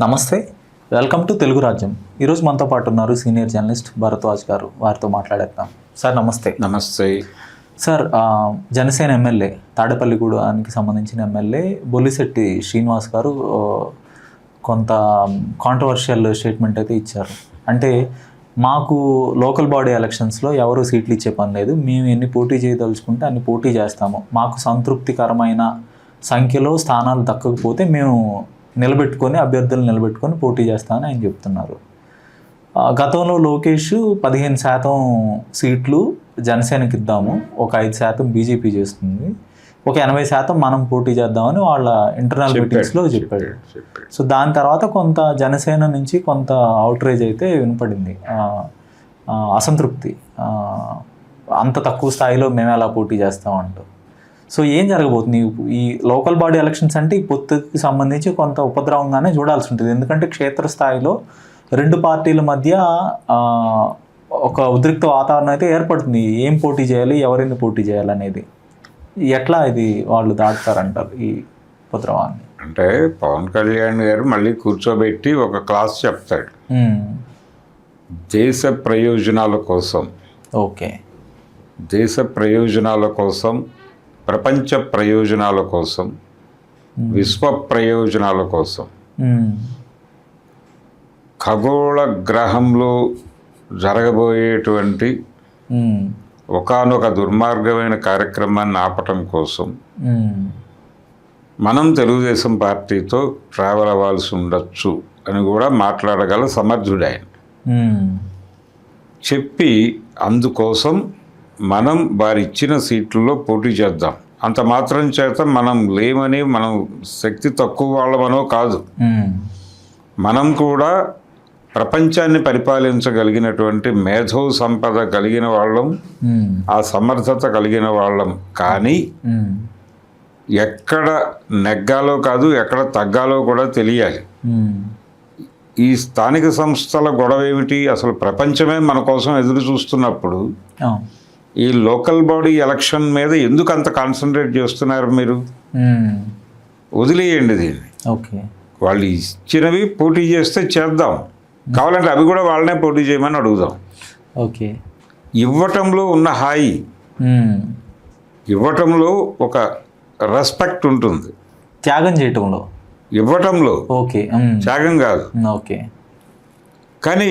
నమస్తే, welcome to Telugu రాజ్యం. ఈరోజు మనతో పాటు ఉన్నారు సీనియర్ జర్నలిస్ట్ భరద్వాజ్ గారు. వారితో మాట్లాడేద్దాం. సార్ నమస్తే. నమస్తే సార్, జనసేన ఎమ్మెల్యే తాడేపల్లిగూడానికి సంబంధించిన ఎమ్మెల్యే బొలిశెట్టి శ్రీనివాస్ గారు కొంత కాంట్రవర్షియల్ స్టేట్మెంట్ అయితే ఇచ్చారు. అంటే మాకు లోకల్ బాడీ ఎలక్షన్స్లో ఎవరు సీట్లు ఇచ్చే పని లేదు, మేము ఎన్ని పోటీ చేయదలుచుకుంటే అన్ని పోటీ చేస్తాము, మాకు సంతృప్తికరమైన సంఖ్యలో స్థానాలు దక్కకపోతే మేము అభ్యర్థులు నిలబెట్టుకొని పోటీ చేస్తామని ఆయన చెప్తున్నారు. గతంలో లోకేష్ 15% సీట్లు జనసేనకి ఇద్దాము, ఒక 5% బీజేపీ చేస్తుంది, ఒక 80% మనం పోటీ చేద్దామని వాళ్ళ ఇంటర్నల్ మీటింగ్స్లో చెప్పాడు. సో దాని తర్వాత కొంత జనసేన నుంచి కొంత అవుట్రేజ్ అయితే వినపడింది, అసంతృప్తి, అంత తక్కువ స్థాయిలో మేము ఎలా పోటీ చేస్తామంటూ. సో ఏం జరగబోతుంది ఈ లోకల్ బాడీ ఎలక్షన్స్ అంటే ఈ పొత్తుకి సంబంధించి కొంత ఉపద్రవంగానే చూడాల్సి ఉంటుంది. ఎందుకంటే క్షేత్రస్థాయిలో రెండు పార్టీల మధ్య ఒక ఉద్రిక్త వాతావరణం అయితే ఏర్పడుతుంది. ఏం పోటీ చేయాలి, ఎవరిని పోటీ చేయాలనేది ఎట్లా ఇది వాళ్ళు దాటుతారంటారు ఈ ఉపద్రవాన్ని? అంటే పవన్ కళ్యాణ్ గారు మళ్ళీ కూర్చోబెట్టి ఒక క్లాస్ చెప్తాడు, దేశ ప్రయోజనాల కోసం, దేశ ప్రయోజనాల కోసం, ప్రపంచ ప్రయోజనాల కోసం, విశ్వ ప్రయోజనాల కోసం, ఖగోళ గ్రహంలో జరగబోయేటువంటి ఒకానొక దుర్మార్గమైన కార్యక్రమాన్ని ఆపటం కోసం మనం తెలుగుదేశం పార్టీతో ట్రావెల్ అవ్వాల్సి ఉండొచ్చు అని కూడా మాట్లాడగల సమర్థుడు ఆయన. చెప్పి అందుకోసం మనం వారి ఇచ్చిన సీట్లలో పోటీ చేద్దాం, అంత మాత్రం చేత మనం లేమని, మనం శక్తి తక్కువ వాళ్ళమనో కాదు, మనం కూడా ప్రపంచాన్ని పరిపాలించగలిగినటువంటి మేధో సంపద కలిగిన వాళ్ళం, ఆ సమర్థత కలిగిన వాళ్ళం. కానీ ఎక్కడ నెగ్గాలో కాదు, ఎక్కడ తగ్గాలో కూడా తెలియాలి. ఈ స్థానిక సంస్థల గొడవ ఏమిటి? అసలు ప్రపంచమే మన కోసం ఎదురు చూస్తున్నప్పుడు ఈ లోకల్ బాడీ ఎలక్షన్ మీద ఎందుకు అంత కాన్సన్ట్రేట్ చేస్తున్నారు మీరు? వదిలేయండి దీన్ని. వాళ్ళు ఇచ్చినవి పోటీ చేస్తే చేద్దాం, కావాలంటే అవి కూడా వాళ్ళనే పోటీ చేయమని అడుగుదాం. ఇవ్వటంలో ఉన్న హాయి, ఇవ్వటంలో ఒక రెస్పెక్ట్ ఉంటుంది, త్యాగం చేయటంలో, ఇవ్వటంలో త్యాగం కాదు. కానీ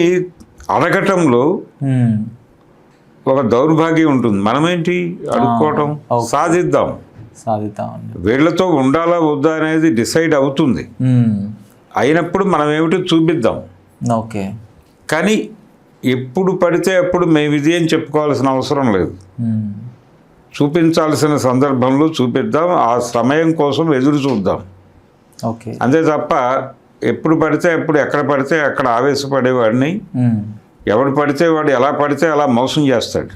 అడగటంలో ఒక దౌర్భాగ్యం ఉంటుంది. మనమేంటి అడుక్కోవటం, సాధిద్దాం, వీళ్ళతో ఉండాలా వద్దా అనేది డిసైడ్ అవుతుంది. అయినప్పుడు మనం ఏమిటో చూపిద్దాం. కానీ ఎప్పుడు పడితే అప్పుడు మేము ఇది అని చెప్పుకోవాల్సిన అవసరం లేదు. చూపించాల్సిన సందర్భంలో చూపిద్దాం, ఆ సమయం కోసం ఎదురు చూద్దాం. అంతే తప్ప ఎప్పుడు పడితే అప్పుడు, ఎక్కడ పడితే అక్కడ ఆవేశపడేవాడిని, ఎవడు పడితే వాడు ఎలా పడితే అలా మోసం చేస్తాడు.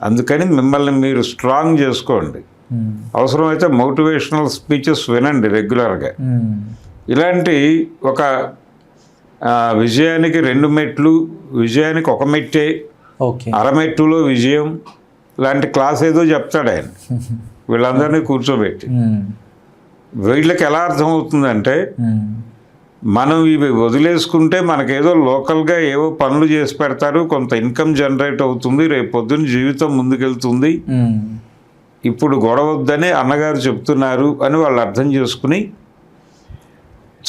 అందుకని మిమ్మల్ని మీరు స్ట్రాంగ్ చేసుకోండి. అవసరమైతే మోటివేషనల్ స్పీచెస్ వినండి రెగ్యులర్గా. ఇలాంటి ఒక విజయానికి 2 మెట్లు, విజయానికి 1 మెట్టే, అరమెట్టులో విజయం లాంటి క్లాస్ ఏదో చెప్తాడు ఆయన వీళ్ళందరినీ కూర్చోబెట్టి. వీళ్ళకి ఎలా అర్థమవుతుందంటే, మనం ఇవి వదిలేసుకుంటే మనకేదో లోకల్గా ఏవో పనులు చేసి పెడతారు, కొంత ఇన్కమ్ జనరేట్ అవుతుంది, రేపు పొద్దున్న జీవితం ముందుకెళ్తుంది, ఇప్పుడు గొడవద్దని అన్నగారు చెప్తున్నారు అని వాళ్ళు అర్థం చేసుకుని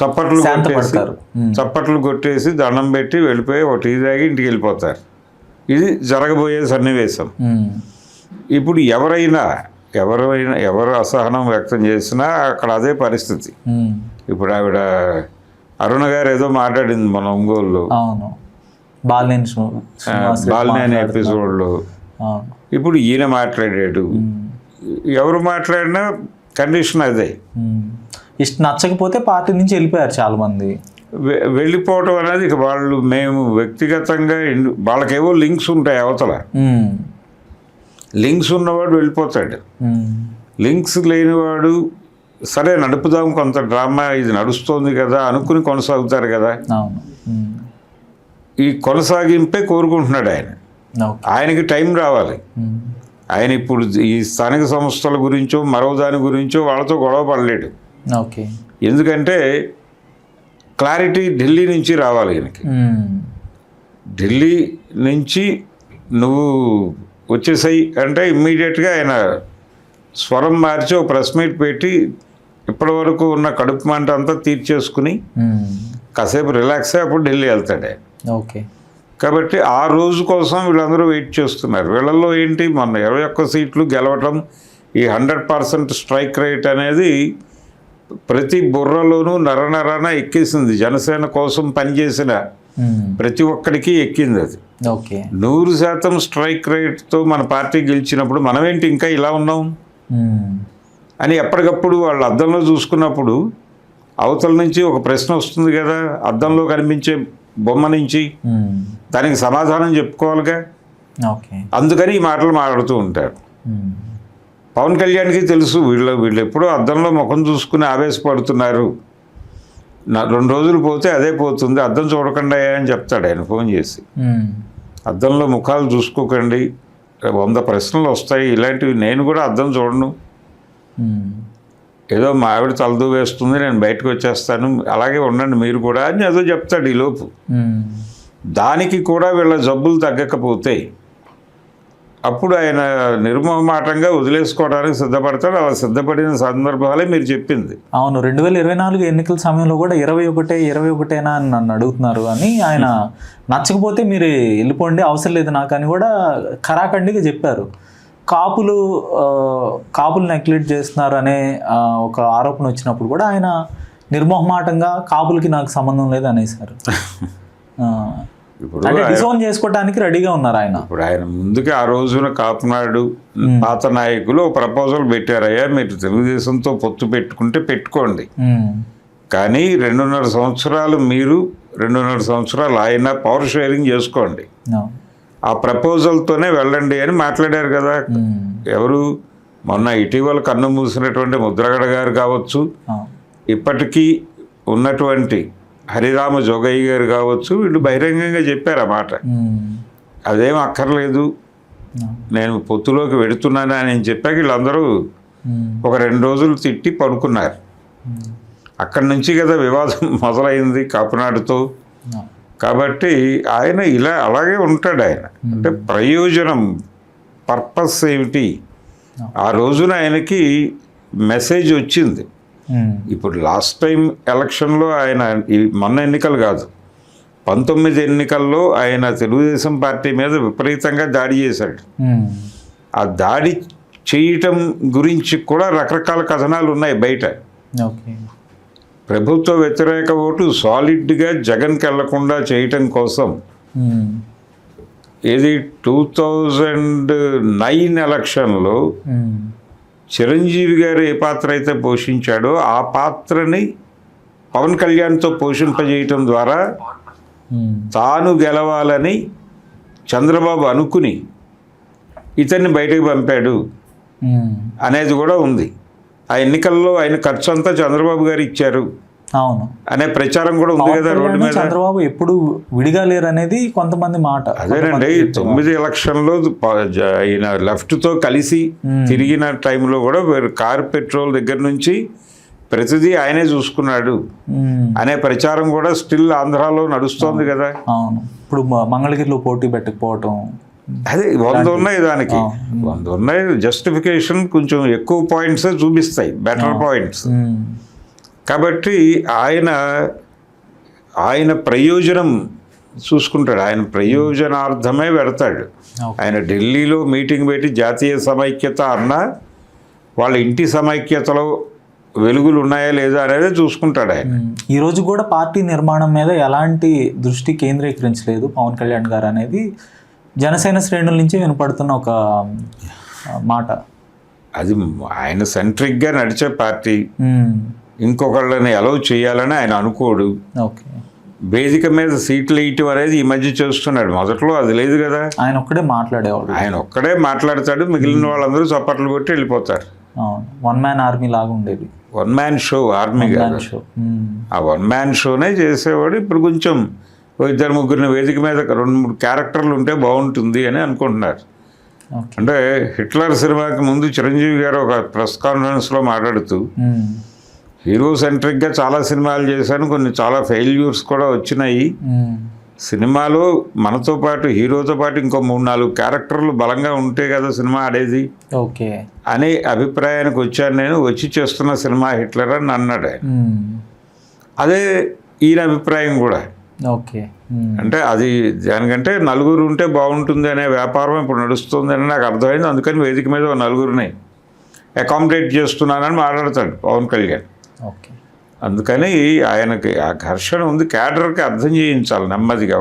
చప్పట్లు కొట్టేసి దండం పెట్టి వెళ్ళిపోయి ఒక టీ తాగి ఇంటికి వెళ్ళిపోతారు. ఇది జరగబోయే సన్నివేశం. ఇప్పుడు ఎవరు అసహనం వ్యక్తం చేసినా అక్కడ అదే పరిస్థితి. ఇప్పుడు ఆవిడ అరుణ గారు ఏదో మాట్లాడింది మన ఒంగోలులో, బాలినేని ఎపిసోడ్లో. ఇప్పుడు ఈయన మాట్లాడాడు. ఎవరు మాట్లాడినా కండిషన్ అదే. ఇష్టం నచ్చకపోతే పార్టీ నుంచి వెళ్ళిపోయారు చాలా మంది. వెళ్ళిపోవటం అనేది ఇక వాళ్ళు, మేము వ్యక్తిగతంగా వాళ్ళకేవో లింక్స్ ఉంటాయి అవతల. లింక్స్ ఉన్నవాడు వెళ్ళిపోతాడు, లింక్స్ లేనివాడు సరే నడుపుదాం, కొంత డ్రామా ఇది నడుస్తోంది కదా అనుకుని కొనసాగుతారు కదా. ఈ కొనసాగింపే కోరుకుంటున్నాడు ఆయన. ఆయనకి టైం రావాలి. ఆయన ఇప్పుడు ఈ స్థానిక సంస్థల గురించో మరో దాని గురించో వాళ్ళతో గొడవ పడలేడు. ఎందుకంటే క్లారిటీ ఢిల్లీ నుంచి రావాలి ఈయనకి. ఢిల్లీ నుంచి నువ్వు వచ్చేసాయి అంటే ఇమ్మీడియట్గా ఆయన స్వరం మార్చి ఒక ప్రెస్ మీట్ పెట్టి ఇప్పటి వరకు ఉన్న కడుపు మంట అంతా తీర్చేసుకుని కాసేపు రిలాక్స్ అయ్యి అప్పుడు ఢిల్లీ వెళ్తాడు ఆయన. ఓకే. కాబట్టి ఆ రోజు కోసం వీళ్ళందరూ వెయిట్ చేస్తున్నారు. వీళ్ళల్లో ఏంటి, మొన్న 21 సీట్లు గెలవటం, ఈ 100% స్ట్రైక్ రేట్ అనేది ప్రతి బుర్రలోనూ నరనరాన ఎక్కేసింది. జనసేన కోసం పనిచేసిన ప్రతి ఒక్కడికి ఎక్కింది అది. ఓకే. 100% స్ట్రైక్ రేట్తో మన పార్టీ గెలిచినప్పుడు మనమేంటి ఇంకా ఇలా ఉన్నాం అని ఎప్పటికప్పుడు వాళ్ళు అద్దంలో చూసుకున్నప్పుడు అవతల నుంచి ఒక ప్రశ్న వస్తుంది కదా, అద్దంలో కనిపించే బొమ్మ నుంచి, దానికి సమాధానం చెప్పుకోవాలిగా. అందుకని ఈ మాటలు మాట్లాడుతూ ఉంటారు. పవన్ కళ్యాణ్కి తెలుసు వీళ్ళు ఎప్పుడూ అద్దంలో ముఖం చూసుకుని ఆవేశపడుతున్నారు, 2 రోజులు పోతే అదే పోతుంది, అద్దం చూడకుండా అని చెప్తాడు ఆయన ఫోన్ చేసి. అద్దంలో ముఖాలు చూసుకోకండి, 100 ప్రశ్నలు వస్తాయి ఇలాంటివి. నేను కూడా అద్దం చూడను, ఏదో మా ఆవిడ తలదూ వేస్తుంది, నేను బయటకు వచ్చేస్తాను, అలాగే ఉండండి మీరు కూడా అని ఏదో చెప్తాడు ఈలోపు. దానికి కూడా వీళ్ళ జబ్బులు తగ్గకపోతే అప్పుడు ఆయన నిర్మోహమాటంగా వదిలేసుకోవడానికి సిద్ధపడతాడు. అలా సిద్ధపడిన సందర్భాలే మీరు చెప్పింది. అవును, 2024 ఎన్నికల సమయంలో కూడా 21 అని నన్ను అడుగుతున్నారు అని, ఆయన నచ్చకపోతే మీరు వెళ్ళిపోండి అవసరం లేదు నాకు అని కూడా ఖరాఖండిగా చెప్పారు. కాపులు నెగ్లెక్ట్ చేస్తున్నారు అనే ఒక ఆరోపణ వచ్చినప్పుడు కూడా ఆయన నిర్మోహమాటంగా కాపులకి నాకు సంబంధం లేదు అనేసారు. ఇప్పుడు డిసోన్ చేసుకోవడానికి రెడీగా ఉన్నారు ఆయన. ఇప్పుడు ఆయన ముందుకి ఆ రోజున కాపునాడు పాత నాయకులు ప్రపోజల్ పెట్టారయ్యా, మీరు తెలుగుదేశంతో పొత్తు పెట్టుకుంటే పెట్టుకోండి, కానీ 2.5 సంవత్సరాలు మీరు 2.5 సంవత్సరాలు ఆయన పవర్ షేరింగ్ చేసుకోండి, ఆ ప్రపోజల్తోనే వెళ్ళండి అని మాట్లాడారు కదా. ఎవరు మొన్న ఇటీవల కన్ను మూసినటువంటి ముద్రగడ గారు కావచ్చు, ఇప్పటికీ ఉన్నటువంటి హరిరామ జోగయ్య గారు కావచ్చు, వీళ్ళు బహిరంగంగా చెప్పారు ఆ మాట. అదేం అక్కర్లేదు, నేను పొత్తులోకి వెడుతున్నాను అని చెప్పాక వీళ్ళందరూ ఒక 2 రోజులు తిట్టి పడుకున్నారు. అక్కడి నుంచి కదా వివాదం మొదలైంది కాపునాడుతో. కాబట్టి ఆయన ఇలా అలాగే ఉంటాడు. ఆయన అంటే ప్రయోజనం, పర్పస్ ఏమిటి, ఆ రోజున ఆయనకి మెసేజ్ వచ్చింది. ఇప్పుడు లాస్ట్ టైం ఎలక్షన్లో ఆయన, మొన్న ఎన్నికలు కాదు 19 ఎన్నికల్లో ఆయన తెలుగుదేశం పార్టీ మీద విపరీతంగా దాడి చేశాడు. ఆ దాడి చేయటం గురించి కూడా రకరకాల కథనాలు ఉన్నాయి బయట. ప్రభుత్వ వ్యతిరేక ఓటు సాలిడ్గా జగన్కి వెళ్లకుండా చేయటం కోసం ఇది 2009 ఎలక్షన్లో చిరంజీవి గారు ఏ పాత్ర అయితే పోషించాడో ఆ పాత్రని పవన్ కళ్యాణ్తో పోషింపజేయటం ద్వారా తాను గెలవాలని చంద్రబాబు అనుకుని ఇతన్ని బయటకు పంపాడు అనేది కూడా ఉంది. ఆ ఎన్నికల్లో ఆయన ఖర్చు అంతా చంద్రబాబు గారు ఇచ్చారు అనే ప్రచారం కూడా ఉంది కదా రోడ్డు మీద. చంద్రబాబు ఎప్పుడు విడిగా లేరు అనేది కొంతమంది మాట. అదేనండి, 9 ఎలక్షన్లో ఆయన లెఫ్ట్తో కలిసి తిరిగిన టైంలో కూడా కార్ పెట్రోల్ దగ్గర నుంచి ప్రతిదీ ఆయనే చూసుకున్నాడు అనే ప్రచారం కూడా స్టిల్ ఆంధ్రాలో నడుస్తోంది కదా. అవును, ఇప్పుడు మంగళగిరిలో పోటీ పెట్టకపోవటం, అదే 100 ఉన్నాయి, దానికి 100 ఉన్నాయి. జస్టిఫికేషన్ కొంచెం ఎక్కువ పాయింట్స్ చూపిస్తాయి, బెటర్ పాయింట్స్. కాబట్టి ఆయన ప్రయోజనం చూసుకుంటాడు, ఆయన ప్రయోజనార్థమే పెడతాడు. ఆయన ఢిల్లీలో మీటింగ్ పెట్టి జాతీయ సమైక్యత అన్నా వాళ్ళ ఇంటి సమైక్యతలో వెలుగులు ఉన్నాయా లేదా అనేది చూసుకుంటాడు ఆయన. ఈరోజు కూడా పార్టీ నిర్మాణం మీద ఎలాంటి దృష్టి కేంద్రీకరించలేదు పవన్ కళ్యాణ్ గారు అనేది జనసేన శ్రేణుల నుంచి వినపడుతున్న ఒక మాట. అది ఆయన సెంట్రిక్గా నడిచే పార్టీ, ఇంకొకళ్ళని అలౌ చేయాలని ఆయన అనుకోడు. వేదిక మీద సీట్లు వేయటం అనేది ఈ మధ్య చేస్తున్నాడు, మొదట్లో అది లేదు కదా. ఆయన ఒక్కడే మాట్లాడేవాడు, ఆయన ఒక్కడే మాట్లాడతాడు, మిగిలిన వాళ్ళందరూ చప్పట్లు కొట్టి వెళ్ళిపోతారు. వన్ మ్యాన్ ఆర్మీ లాగా ఉండేది, వన్ మ్యాన్ షో, ఆర్మీ కాదు, ఆ 1 మ్యాన్ షోనే చేసేవాడు. ఇప్పుడు కొంచెం 2-3 వేదిక మీద 2-3 క్యారెక్టర్లు ఉంటే బాగుంటుంది అని అనుకుంటున్నారు. అంటే హిట్లర్ సినిమాకి ముందు చిరంజీవి గారు ఒక ప్రెస్ కాన్ఫరెన్స్లో మాట్లాడుతూ హీరో సెంట్రిక్గా చాలా సినిమాలు చేశాను, కొన్ని చాలా ఫెయిల్యూర్స్ కూడా వచ్చినాయి. సినిమాలో మనతో పాటు హీరోతో పాటు ఇంకో 3-4 క్యారెక్టర్లు బలంగా ఉంటే కదా సినిమా ఆడేది ఓకే అనే అభిప్రాయానికి వచ్చాను నేను. వచ్చి చేస్తున్న సినిమా హిట్లర్ అని అన్నాడు ఆయన. అదే ఈయన అభిప్రాయం కూడా. ఓకే అంటే అది దానికంటే నలుగురు ఉంటే బాగుంటుంది అనే వ్యాపారం ఇప్పుడు నడుస్తుంది అని నాకు అర్థమైంది. అందుకని వేదిక మీద నలుగురిని అకామిడేట్ చేస్తున్నానని మాట్లాడతాడు పవన్ కళ్యాణ్. ఓకే అందుకని ఆయనకి ఆ ఘర్షణ ఉంది. క్యాడర్కి అర్థం చేయించాలి నెమ్మదిగా.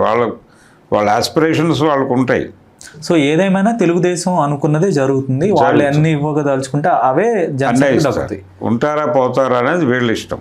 వాళ్ళ ఆస్పిరేషన్స్ వాళ్ళకు ఉంటాయి. సో ఏదేమైనా తెలుగుదేశం అనుకున్నదే జరుగుతుంది. వాళ్ళు అన్ని ఇవ్వగదలుచుకుంటే అవే జనసేనకు దక్కుతాయి. ఉంటారా పోతారా అనేది వీళ్ళ ఇష్టం.